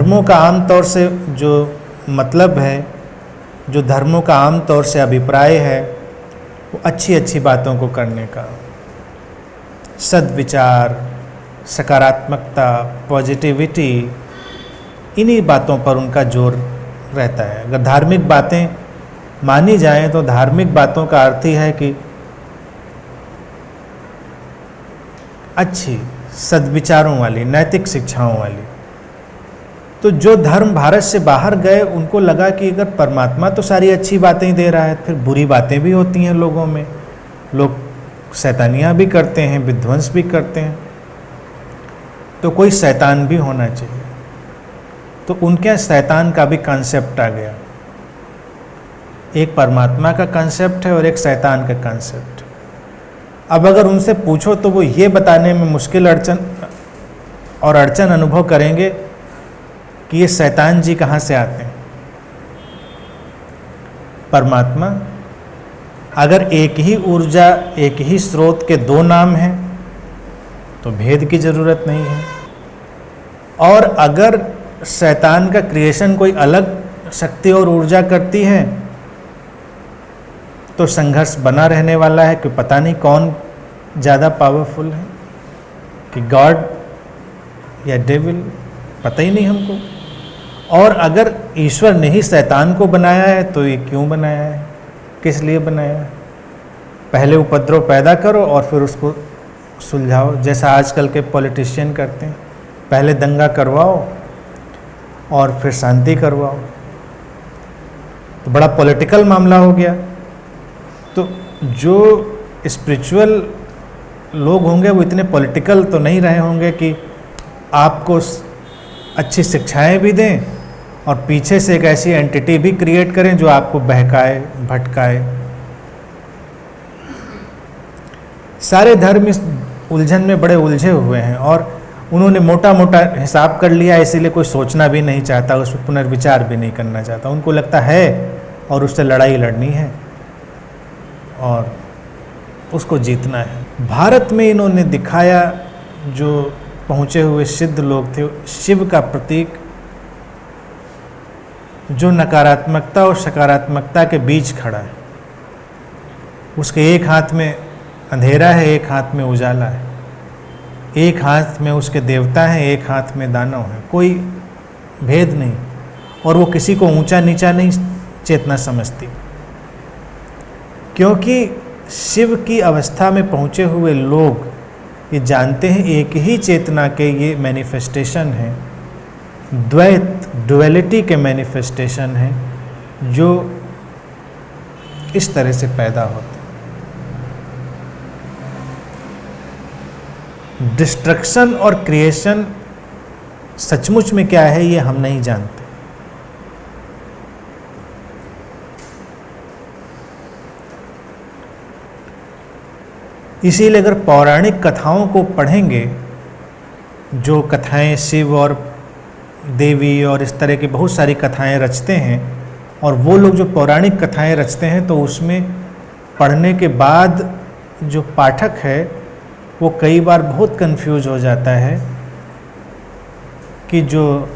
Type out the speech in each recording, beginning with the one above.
धर्मों का आम तौर से जो मतलब है, जो धर्मों का आम तौर से अभिप्राय है, वो अच्छी अच्छी बातों को करने का, सद्विचार, सकारात्मकता, पॉजिटिविटी, इन्हीं बातों पर उनका जोर रहता है। अगर धार्मिक बातें मानी जाएं तो धार्मिक बातों का अर्थ ही है कि अच्छी सद्विचारों वाली, नैतिक शिक्षाओं वाली। तो जो धर्म भारत से बाहर गए उनको लगा कि अगर परमात्मा तो सारी अच्छी बातें ही दे रहा है, फिर बुरी बातें भी होती हैं लोगों में, लोग शैतानियाँ भी करते हैं, विध्वंस भी करते हैं, तो कोई शैतान भी होना चाहिए। तो उनके यहाँ शैतान का भी कॉन्सेप्ट आ गया। एक परमात्मा का कॉन्सेप्ट है और एक शैतान का कॉन्सेप्ट। अब अगर उनसे पूछो तो वो ये बताने में मुश्किल अड़चन अनुभव करेंगे कि ये शैतान जी कहाँ से आते हैं। परमात्मा, अगर एक ही ऊर्जा, एक ही स्रोत के दो नाम हैं तो भेद की ज़रूरत नहीं है। और अगर शैतान का क्रिएशन कोई अलग शक्ति और ऊर्जा करती है तो संघर्ष बना रहने वाला है कि पता नहीं कौन ज़्यादा पावरफुल है, कि गॉड या डेविल, पता ही नहीं हमको। और अगर ईश्वर ने ही शैतान को बनाया है तो ये क्यों बनाया है, किस लिए बनाया है? पहले उपद्रव पैदा करो और फिर उसको सुलझाओ, जैसा आजकल के पॉलिटिशियन करते हैं। पहले दंगा करवाओ और फिर शांति करवाओ, तो बड़ा पॉलिटिकल मामला हो गया। तो जो स्पिरिचुअल लोग होंगे वो इतने पॉलिटिकल तो नहीं रहे होंगे कि आपको अच्छी शिक्षाएं भी दें और पीछे से एक ऐसी एंटिटी भी क्रिएट करें जो आपको बहकाए, भटकाए। सारे धर्म इस उलझन में बड़े उलझे हुए हैं और उन्होंने मोटा मोटा हिसाब कर लिया, इसीलिए कोई सोचना भी नहीं चाहता, उस पर पुनर्विचार भी नहीं करना चाहता। उनको लगता है और उससे लड़ाई लड़नी है और उसको जीतना है। भारत में इन्होंने दिखाया, जो पहुँचे हुए सिद्ध लोग थे, शिव का प्रतीक जो नकारात्मकता और सकारात्मकता के बीच खड़ा है। उसके एक हाथ में अंधेरा है, एक हाथ में उजाला है, एक हाथ में उसके देवता हैं, एक हाथ में दानव है, कोई भेद नहीं। और वो किसी को ऊंचा नीचा नहीं चेतना समझती, क्योंकि शिव की अवस्था में पहुँचे हुए लोग ये जानते हैं एक ही चेतना के ये मैनिफेस्टेशन है, द्वैत, डुअलिटी के मैनिफेस्टेशन है, जो इस तरह से पैदा होते। डिस्ट्रक्शन और क्रिएशन सचमुच में क्या है ये हम नहीं जानते। इसीलिए अगर पौराणिक कथाओं को पढ़ेंगे, जो कथाएं शिव और देवी और इस तरह की बहुत सारी कथाएं रचते हैं, और वो लोग जो पौराणिक कथाएं रचते हैं तो उसमें पढ़ने के बाद जो पाठक है वो कई बार बहुत कंफ्यूज हो जाता है कि जो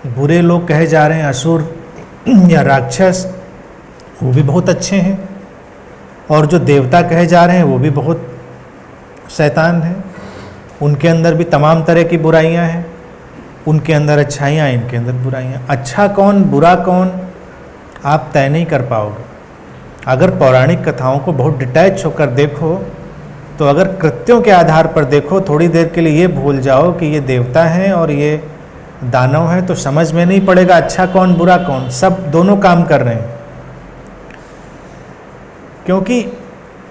बुरे लोग कहे जा रहे हैं, असुर या राक्षस, वो भी बहुत अच्छे हैं, और जो देवता कहे जा रहे हैं वो भी बहुत शैतान हैं। उनके अंदर भी तमाम तरह की बुराइयां हैं, उनके अंदर अच्छाइयाँ, इनके अंदर बुराइयाँ। अच्छा कौन, बुरा कौन, आप तय नहीं कर पाओगे। अगर पौराणिक कथाओं को बहुत डिटैच होकर देखो, तो अगर कृत्यों के आधार पर देखो, थोड़ी देर के लिए ये भूल जाओ कि ये देवता हैं और ये दानव हैं, तो समझ में नहीं पड़ेगा अच्छा कौन, बुरा कौन। सब दोनों काम कर रहे हैं, क्योंकि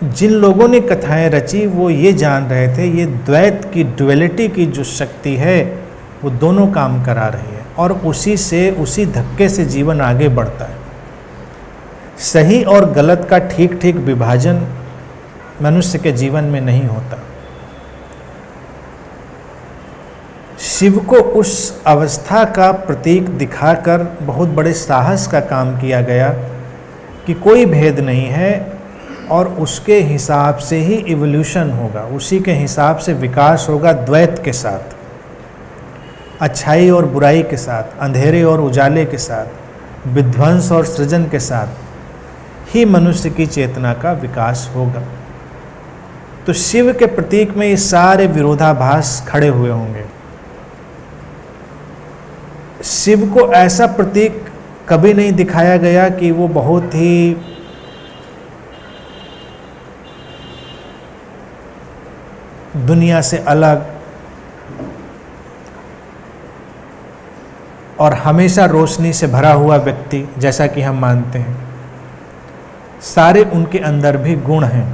जिन लोगों ने कथाएं रची वो ये जान रहे थे ये द्वैत की, डुअलिटी की जो शक्ति है वो दोनों काम करा रही है, और उसी से, उसी धक्के से जीवन आगे बढ़ता है। सही और गलत का ठीक ठीक विभाजन मनुष्य के जीवन में नहीं होता। शिव को उस अवस्था का प्रतीक दिखाकर बहुत बड़े साहस का काम किया गया कि कोई भेद नहीं है और उसके हिसाब से ही इवोल्यूशन होगा, उसी के हिसाब से विकास होगा द्वैत के साथ। अच्छाई और बुराई के साथ, अंधेरे और उजाले के साथ, विध्वंस और सृजन के साथ ही मनुष्य की चेतना का विकास होगा। तो शिव के प्रतीक में ये सारे विरोधाभास खड़े हुए होंगे। शिव को ऐसा प्रतीक कभी नहीं दिखाया गया कि वो बहुत ही दुनिया से अलग और हमेशा रोशनी से भरा हुआ व्यक्ति जैसा कि हम मानते हैं। सारे उनके अंदर भी गुण हैं,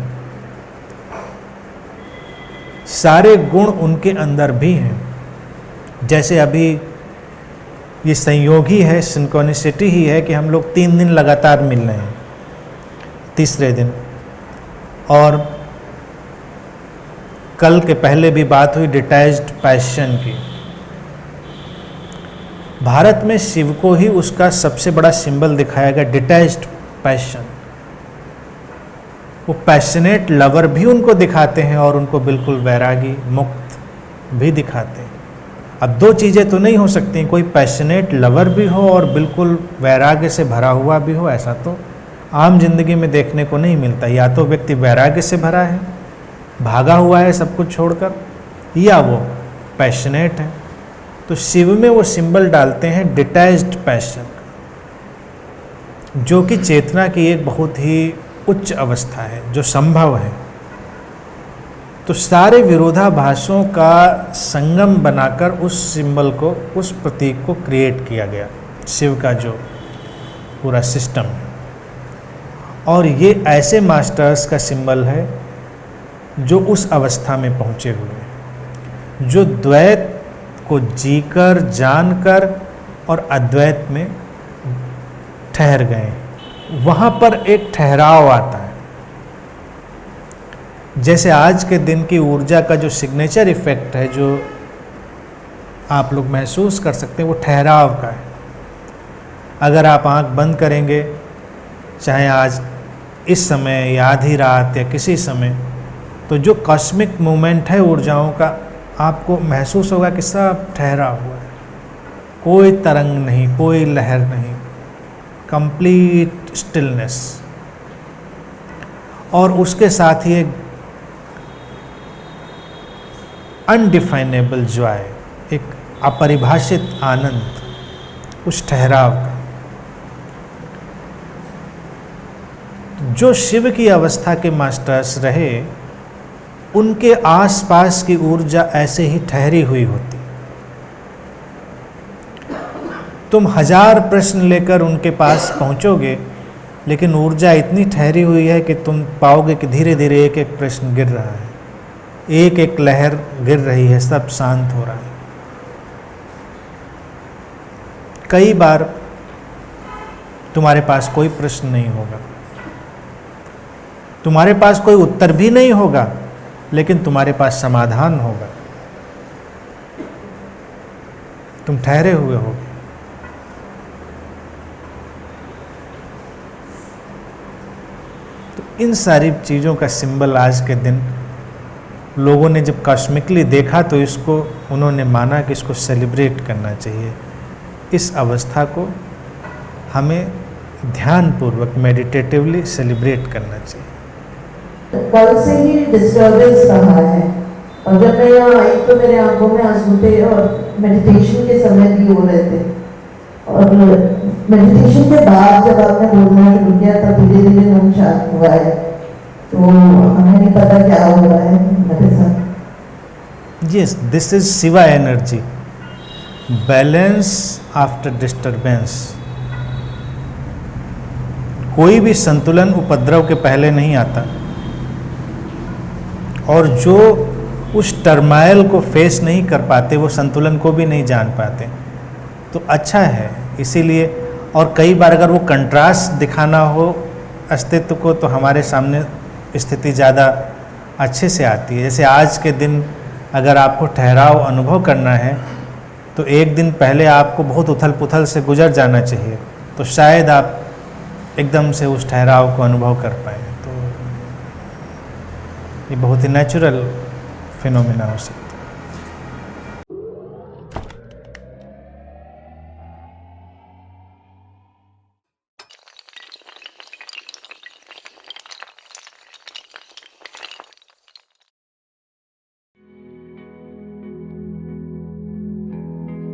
सारे गुण उनके अंदर भी हैं। जैसे अभी ये संयोग ही है, सिंक्रोनिसिटी ही है कि हम लोग 3 दिन लगातार मिल रहे हैं, तीसरे दिन। और कल के पहले भी बात हुई डिटैच्ड पैशन की। भारत में शिव को ही उसका सबसे बड़ा सिंबल दिखाया गया, डिटैच्ड पैशन। वो पैशनेट लवर भी उनको दिखाते हैं और उनको बिल्कुल वैरागी मुक्त भी दिखाते हैं। अब 2 चीज़ें तो नहीं हो सकती, कोई पैशनेट लवर भी हो और बिल्कुल वैराग्य से भरा हुआ भी हो। ऐसा तो आम जिंदगी में देखने को नहीं मिलता। या तो व्यक्ति वैराग्य से भरा है, भागा हुआ है सब कुछ छोड़कर, या वो पैशनेट है। तो शिव में वो सिंबल डालते हैं डिटैच्ड पैशन, जो कि चेतना की एक बहुत ही उच्च अवस्था है, जो संभव है। तो सारे विरोधाभासों का संगम बनाकर उस सिंबल को, उस प्रतीक को क्रिएट किया गया, शिव का जो पूरा सिस्टम है। और ये ऐसे मास्टर्स का सिंबल है जो उस अवस्था में पहुँचे हुए हैं, जो द्वैत को जीकर, जानकर और अद्वैत में ठहर गए। वहाँ पर एक ठहराव आता है। जैसे आज के दिन की ऊर्जा का जो सिग्नेचर इफेक्ट है, जो आप लोग महसूस कर सकते हैं, वो ठहराव का है। अगर आप आंख बंद करेंगे, चाहे आज इस समय या आधी रात या किसी समय, तो जो कॉस्मिक मूवमेंट है ऊर्जाओं का, आपको महसूस होगा कि सब ठहरा हुआ है, कोई तरंग नहीं, कोई लहर नहीं, कंप्लीट स्टिलनेस। और उसके साथ ही एक अनडिफाइनेबल जॉय, एक अपरिभाषित आनंद उस ठहराव का। जो शिव की अवस्था के मास्टर्स रहे, उनके आसपास की ऊर्जा ऐसे ही ठहरी हुई होती। तुम 1000 प्रश्न लेकर उनके पास पहुंचोगे, लेकिन ऊर्जा इतनी ठहरी हुई है कि तुम पाओगे कि धीरे धीरे एक एक प्रश्न गिर रहा है, एक एक लहर गिर रही है, सब शांत हो रहा है। कई बार तुम्हारे पास कोई प्रश्न नहीं होगा, तुम्हारे पास कोई उत्तर भी नहीं होगा, लेकिन तुम्हारे पास समाधान होगा। तुम ठहरे हुए होगे। तो इन सारी चीज़ों का सिंबल आज के दिन लोगों ने जब कॉस्मिकली देखा, तो इसको उन्होंने माना कि इसको सेलिब्रेट करना चाहिए। इस अवस्था को हमें ध्यानपूर्वक, मेडिटेटिवली सेलिब्रेट करना चाहिए। कल से ही डिस्टर्बेंस रहा है, और जब मैं यहाँ आई तो मेरे आंखों में आंसू थे और मेडिटेशन के समय भी हो रहे थे। और मेडिटेशन के बाद जब आपने बोलना शुरू किया, तब धीरे धीरे मन शांत हुआ है। तो हमें नहीं पता क्या हो रहा है मेरे साथ। Yes, this is Shiva energy, balance after disturbance. कोई भी संतुलन उपद्रव के पहले नहीं आता, और जो उस टर्माइल को फेस नहीं कर पाते, वो संतुलन को भी नहीं जान पाते। तो अच्छा है, इसीलिए। और कई बार अगर वो कंट्रास्ट दिखाना हो अस्तित्व को, तो हमारे सामने स्थिति ज़्यादा अच्छे से आती है। जैसे आज के दिन अगर आपको ठहराव अनुभव करना है, तो एक दिन पहले आपको बहुत उथल पुथल से गुजर जाना चाहिए, तो शायद आप एकदम से उस ठहराव को अनुभव कर पाए। तो ये बहुत ही नेचुरल फिनोमिना हो सकता है।